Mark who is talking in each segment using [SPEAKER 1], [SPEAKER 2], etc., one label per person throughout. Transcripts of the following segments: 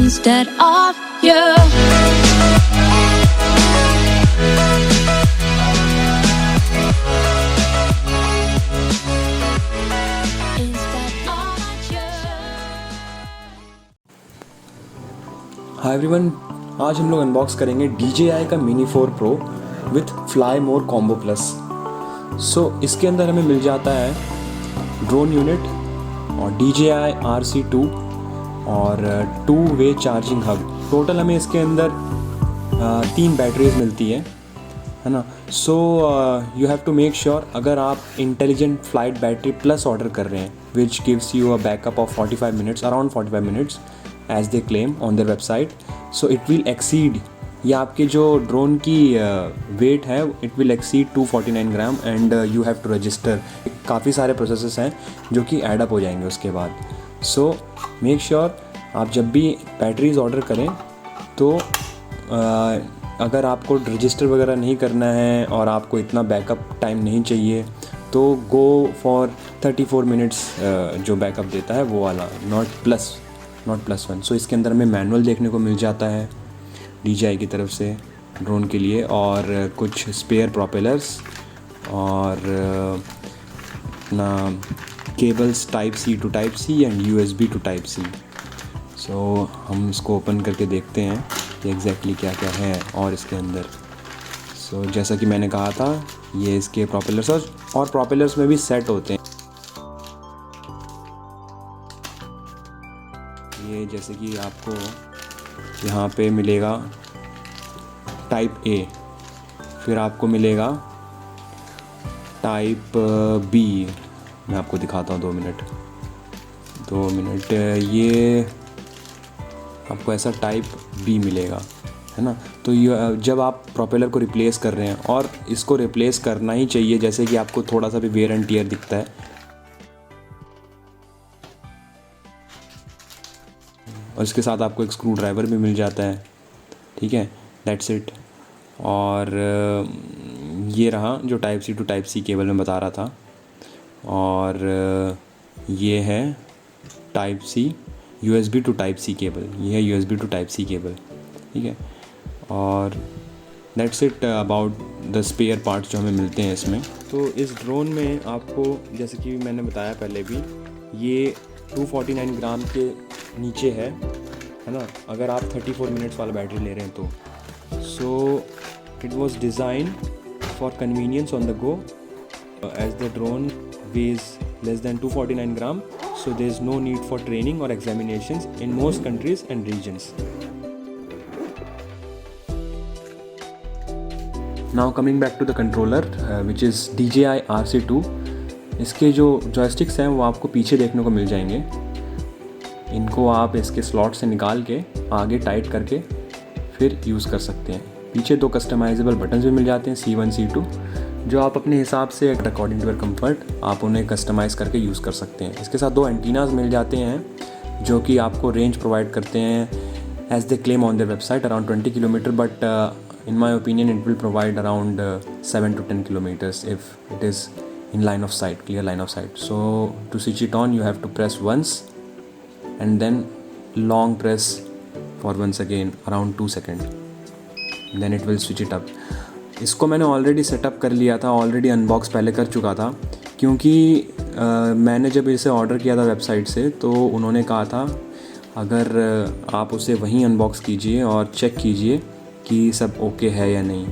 [SPEAKER 1] instead of you.
[SPEAKER 2] Hi everyone, आज हम लोग अनबॉक्स करेंगे DJI का Mini 4 Pro with fly more combo plus. So इसके अंदर हमें मिल जाता है ड्रोन यूनिट और DJI RC2 और 2-वे चार्जिंग हब। टोटल हमें इसके अंदर 3 बैटरीज मिलती है ना। So you have to make sure, अगर आप intelligent flight battery plus order कर रहे हैं which gives you a backup of 45 minutes, around 45 minutes as they claim on their website, so it will exceed, ये आपके जो ड्रोन की wait है it will exceed 249 gram and you have to register। काफ़ी सारे प्रोसेसेस हैं जो कि एडअप हो जाएंगे उसके बाद। सो मेक श्योर आप जब भी बैटरीज ऑर्डर करें तो अगर आपको रजिस्टर वगैरह नहीं करना है और आपको इतना बैकअप टाइम नहीं चाहिए तो गो फॉर 34 मिनट्स जो बैकअप देता है वो वाला, नॉट प्लस 1। सो इसके अंदर हमें मैनुअल देखने को मिल जाता है DJI की तरफ से ड्रोन के लिए, और कुछ स्पेयर प्रोपेलर्स और अपना cables type C to type C and USB to type C। सो हम इसको ओपन करके देखते हैं कि एग्जैक्टली क्या क्या है और इसके अंदर। सो जैसा कि मैंने कहा था, ये इसके प्रोपेलर्स और प्रोपेलर्स में भी सेट होते हैं। ये जैसे कि आपको यहाँ पे मिलेगा टाइप A, फिर आपको मिलेगा टाइप B। मैं आपको दिखाता हूँ 2 मिनट। ये आपको ऐसा टाइप B मिलेगा, है ना। तो ये जब आप प्रोपेलर को रिप्लेस कर रहे हैं, और इसको रिप्लेस करना ही चाहिए, जैसे कि आपको थोड़ा सा भी वेयर एंड टियर दिखता है, और इसके साथ आपको एक स्क्रू ड्राइवर भी मिल जाता है, ठीक है। That's it. और ये रहा जो type C to type C cable में बता रहा था, और ये है type C USB to type C cable, ये है USB to type C cable, ठीक है। और that's it about the spare parts जो हमें मिलते हैं इसमें। तो इस ड्रोन में आपको, जैसे कि मैंने बताया पहले भी, ये 249 ग्राम के नीचे है ना, अगर आप 34 मिनट्स वाला बैटरी ले रहे हैं तो। So it was design for convenience on the go, as the drone weighs less than 249 gram, so there is no need for training और examinations in most countries and regions. Now coming back to the controller which is DJI RC2। इसके जो joysticks हैं वो आपको पीछे देखने को मिल जाएंगे। इनको आप इसके स्लॉट से निकाल के आगे टाइट करके फिर यूज़ कर सकते हैं। पीछे 2 कस्टमाइजेबल बटन्स भी मिल जाते हैं, C1 C2, जो आप अपने हिसाब से अकॉर्डिंग टू योर कंफर्ट आप उन्हें कस्टमाइज़ करके यूज़ कर सकते हैं। इसके साथ 2 एंटीनाज मिल जाते हैं जो कि आपको रेंज प्रोवाइड करते हैं as they claim on their website around 20 kilometre, but in my opinion it will provide around 7 to 10 kilometers if it is in line of sight, clear line of sight. So to switch it on you have to press once and then long press for once again around 2 seconds, then it will switch it up. इसको मैंने already setup कर लिया था, already unbox पहले कर चुका था, क्योंकि मैंने जब इसे ऑर्डर किया था वेबसाइट से तो उन्होंने कहा था अगर आप उसे वहीं अनबॉक्स कीजिए और चेक कीजिए कि सब ओके है या नहीं।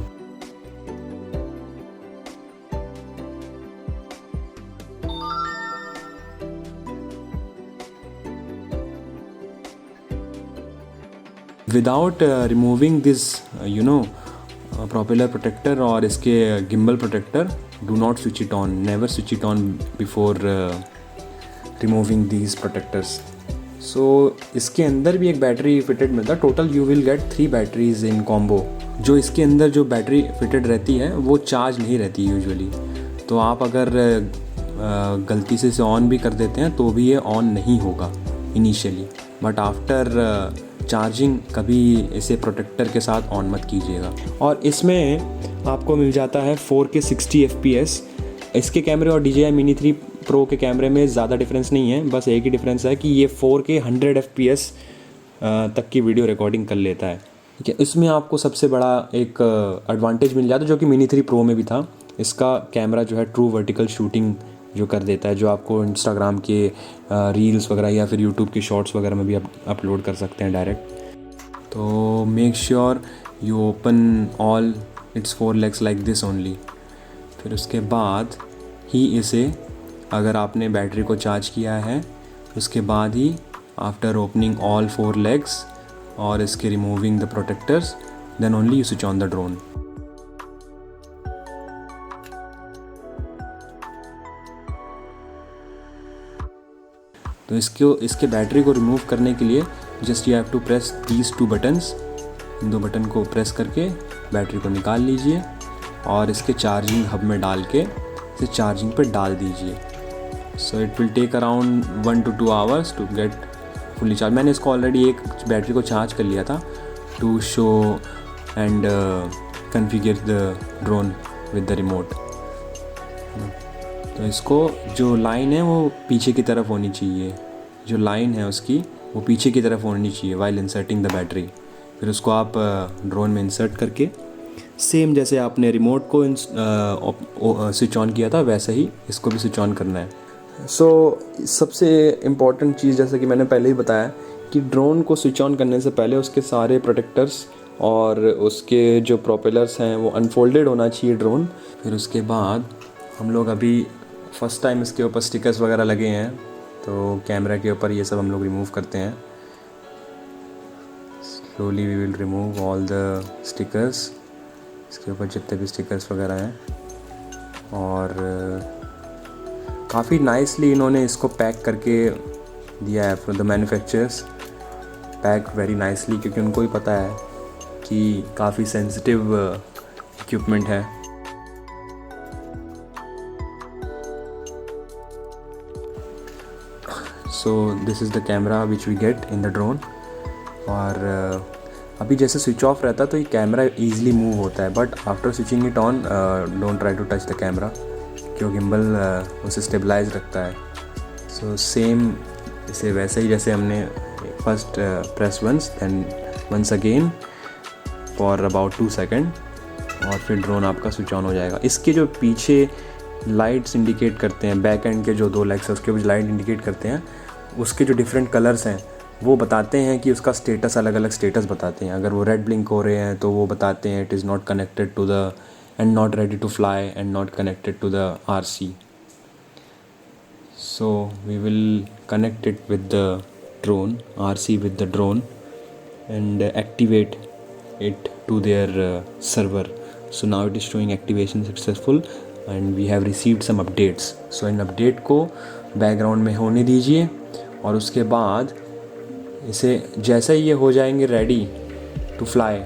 [SPEAKER 2] Without removing this propeller protector और इसके gimbal protector, do not switch it on, never switch it on before removing these protectors. So इसके अंदर भी एक बैटरी फिटेड मिलता है। Total you will get 3 batteries in combo. जो इसके अंदर जो बैटरी फिटेड रहती है वो चार्ज नहीं रहती यूजुअली, तो आप अगर गलती से इसे ऑन भी कर देते हैं तो भी ये ऑन नहीं होगा इनिशियली, बट आफ्टर चार्जिंग कभी इसे प्रोटेक्टर के साथ ऑन मत कीजिएगा। और इसमें आपको मिल जाता है 4K 60 FPS। इसके कैमरे और DJI Mini 3 Pro के कैमरे में ज़्यादा डिफरेंस नहीं है, बस एक ही डिफरेंस है कि ये 4K 100 FPS तक की वीडियो रिकॉर्डिंग कर लेता है। ठीक है, इसमें आपको सबसे बड़ा एक एडवांटेज मिल जाता है जो कि मिनी 3 प्रो में भी था। इसका कैमरा जो है ट्रू वर्टिकल शूटिंग जो कर देता है, जो आपको इंस्टाग्राम के रील्स वगैरह या फिर यूट्यूब के शॉर्ट्स वगैरह में भी आप अपलोड कर सकते हैं डायरेक्ट। तो make sure you open all it's 4 legs like this only. फिर उसके बाद ही इसे, अगर आपने बैटरी को चार्ज किया है, उसके बाद ही आफ्टर ओपनिंग ऑल 4 legs और इसके removing the protectors, then only you switch on the drone. तो इसके बैटरी को रिमूव करने के लिए just you have to press these 2 buttons। इन 2 बटन को प्रेस करके बैटरी को निकाल लीजिए और इसके चार्जिंग हब में डाल के इसे चार्जिंग पे डाल दीजिए। So it will take around 1 to 2 hours to get fully charge. मैंने इसको ऑलरेडी एक बैटरी को चार्ज कर लिया था to show and configure the drone with the remote. तो इसको जो लाइन है वो पीछे की तरफ होनी चाहिए, जो लाइन है उसकी वो पीछे की तरफ होनी चाहिए वाइल इंसर्टिंग द बैटरी। फिर उसको आप ड्रोन में इंसर्ट करके सेम जैसे आपने रिमोट को स्विच ऑन किया था वैसे ही इसको भी स्विच ऑन करना है। सो सबसे इम्पॉर्टेंट चीज़, जैसे कि मैंने पहले ही बताया, कि ड्रोन को स्विच ऑन करने से पहले उसके सारे प्रोटेक्टर्स और उसके जो प्रोपेलर्स हैं वो अनफोल्डेड होना चाहिए ड्रोन। फिर उसके बाद हम लोग अभी फर्स्ट टाइम इसके ऊपर स्टिकर्स वगैरह लगे हैं, तो कैमरा के ऊपर ये सब हम लोग रिमूव करते हैं। Slowly we will remove all the stickers, इसके ऊपर जितने भी स्टिकर्स वगैरह हैं। और काफ़ी नाइसली इन्होंने इसको पैक करके दिया है from the manufacturers, pack very nicely, क्योंकि उनको भी पता है कि काफ़ी सेंसिटिव इक्विपमेंट है। So this is the camera which we get in the drone. और अभी जैसे स्विच ऑफ रहता है तो ये कैमरा ईजिली मूव होता है, but after switching it on don't try to touch the camera, क्योंकि गिम्बल उसे स्टेबलाइज रखता है। सो सेम इसे वैसे ही जैसे हमने first press once then once again for about 2 seconds और फिर ड्रोन आपका स्विच ऑन हो जाएगा। इसके जो पीछे लाइट्स इंडिकेट करते हैं, बैक एंड के जो 2 legs है उसके कुछ लाइट इंडिकेट करते हैं, उसके जो डिफरेंट कलर्स हैं वो बताते हैं कि उसका स्टेटस, अलग अलग स्टेटस बताते हैं। अगर वो रेड ब्लिंक हो रहे हैं तो वो बताते हैं it is not connected to the and not ready to fly and not connected to the RC। So we will connect it with the drone, RC with the drone and activate it to their server. So now it is showing activation successful and we have received some updates. So in update को background में होने दीजिए और उसके बाद इसे जैसे ही ये हो जाएंगे ready to fly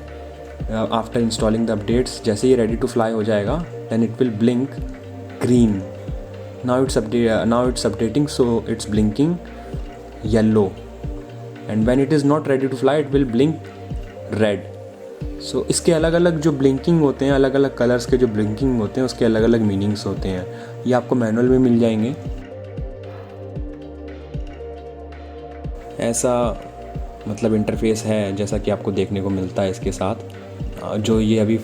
[SPEAKER 2] after installing the updates, जैसे ये रेडी टू फ्लाई हो जाएगा then it will blink green. Now it's updating, so it's blinking yellow and when it is not ready to fly it will blink red. सो इसके अलग अलग जो blinking होते हैं, अलग अलग कलर्स के जो ब्लिंकिंग होते हैं उसके अलग अलग मीनिंग्स होते हैं। ये आपको मैनुअल में मिल जाएंगे। ऐसा मतलब इंटरफेस है जैसा कि आपको देखने को मिलता है इसके साथ। जो ये अभी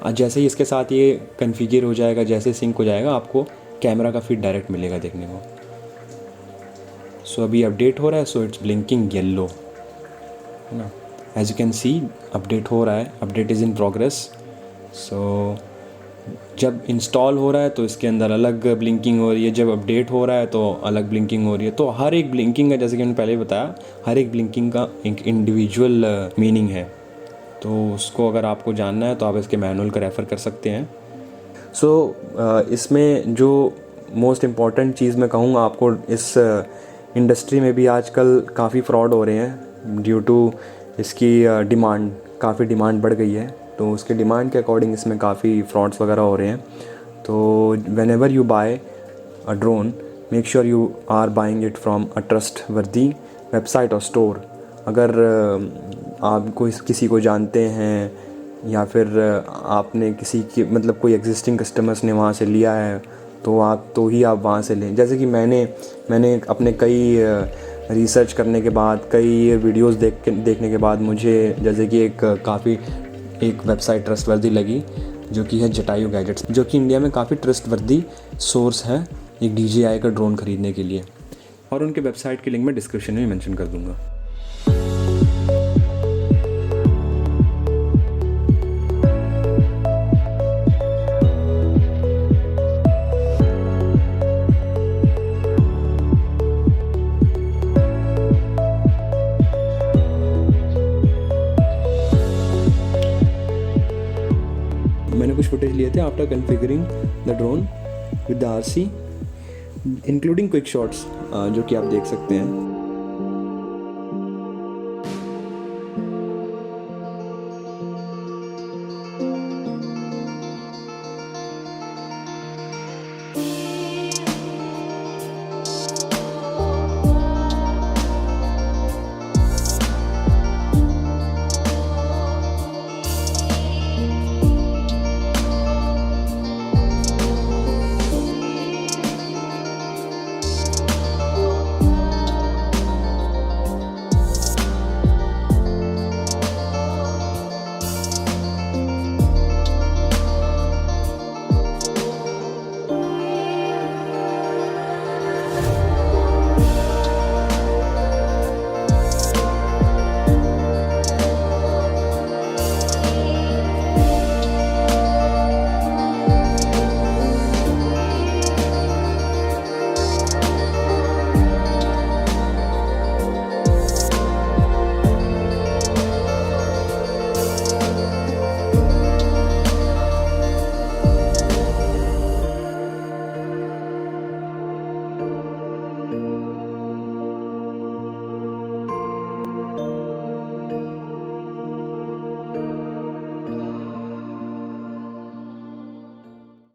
[SPEAKER 2] जैसे ही इसके साथ ये कन्फिगर हो जाएगा, जैसे सिंक हो जाएगा, आपको कैमरा का फीड डायरेक्ट मिलेगा देखने को। सो अभी अपडेट हो रहा है, सो इट्स ब्लिंकिंग येलो, है ना। As you can see update हो रहा है, update is in progress. So जब इंस्टॉल हो रहा है तो इसके अंदर अलग ब्लिंकिंग हो रही है, जब अपडेट हो रहा है तो अलग ब्लिंकिंग हो रही है। तो हर एक ब्लिंकिंग का, जैसे कि मैंने पहले बताया, हर एक ब्लिंकिंग का एक इंडिविजुअल मीनिंग है। तो उसको अगर आपको जानना है तो आप इसके मैनुअल का रेफ़र कर सकते हैं। सो इसमें जो मोस्ट इम्पॉर्टेंट चीज़ मैं कहूँगा आपको, इस इंडस्ट्री में भी आजकल काफ़ी फ्रॉड हो रहे हैं ड्यू टू इसकी डिमांड, काफ़ी डिमांड बढ़ गई है, तो उसके डिमांड के अकॉर्डिंग इसमें काफ़ी फ्रॉड्स वगैरह हो रहे हैं। तो whenever you buy a drone, make sure you are buying it from a trustworthy website और स्टोर। अगर आप किसी को जानते हैं या फिर आपने किसी की मतलब कोई एग्जिस्टिंग कस्टमर्स ने वहाँ से लिया है तो ही आप वहाँ से लें। जैसे कि मैंने अपने कई रिसर्च करने के बाद, कई वीडियोस देखने के बाद मुझे जैसे कि एक वेबसाइट ट्रस्टवर्दी लगी जो कि है जटायु गैजेट्स, जो कि इंडिया में काफ़ी ट्रस्टवर्दी सोर्स है एक DJI का ड्रोन ख़रीदने के लिए, और उनके वेबसाइट की लिंक मैं डिस्क्रिप्शन में मेंशन कर दूँगा। मैंने कुछ फुटेज लिए थे after configuring the drone with the RC including quick shots, जो कि आप देख सकते हैं।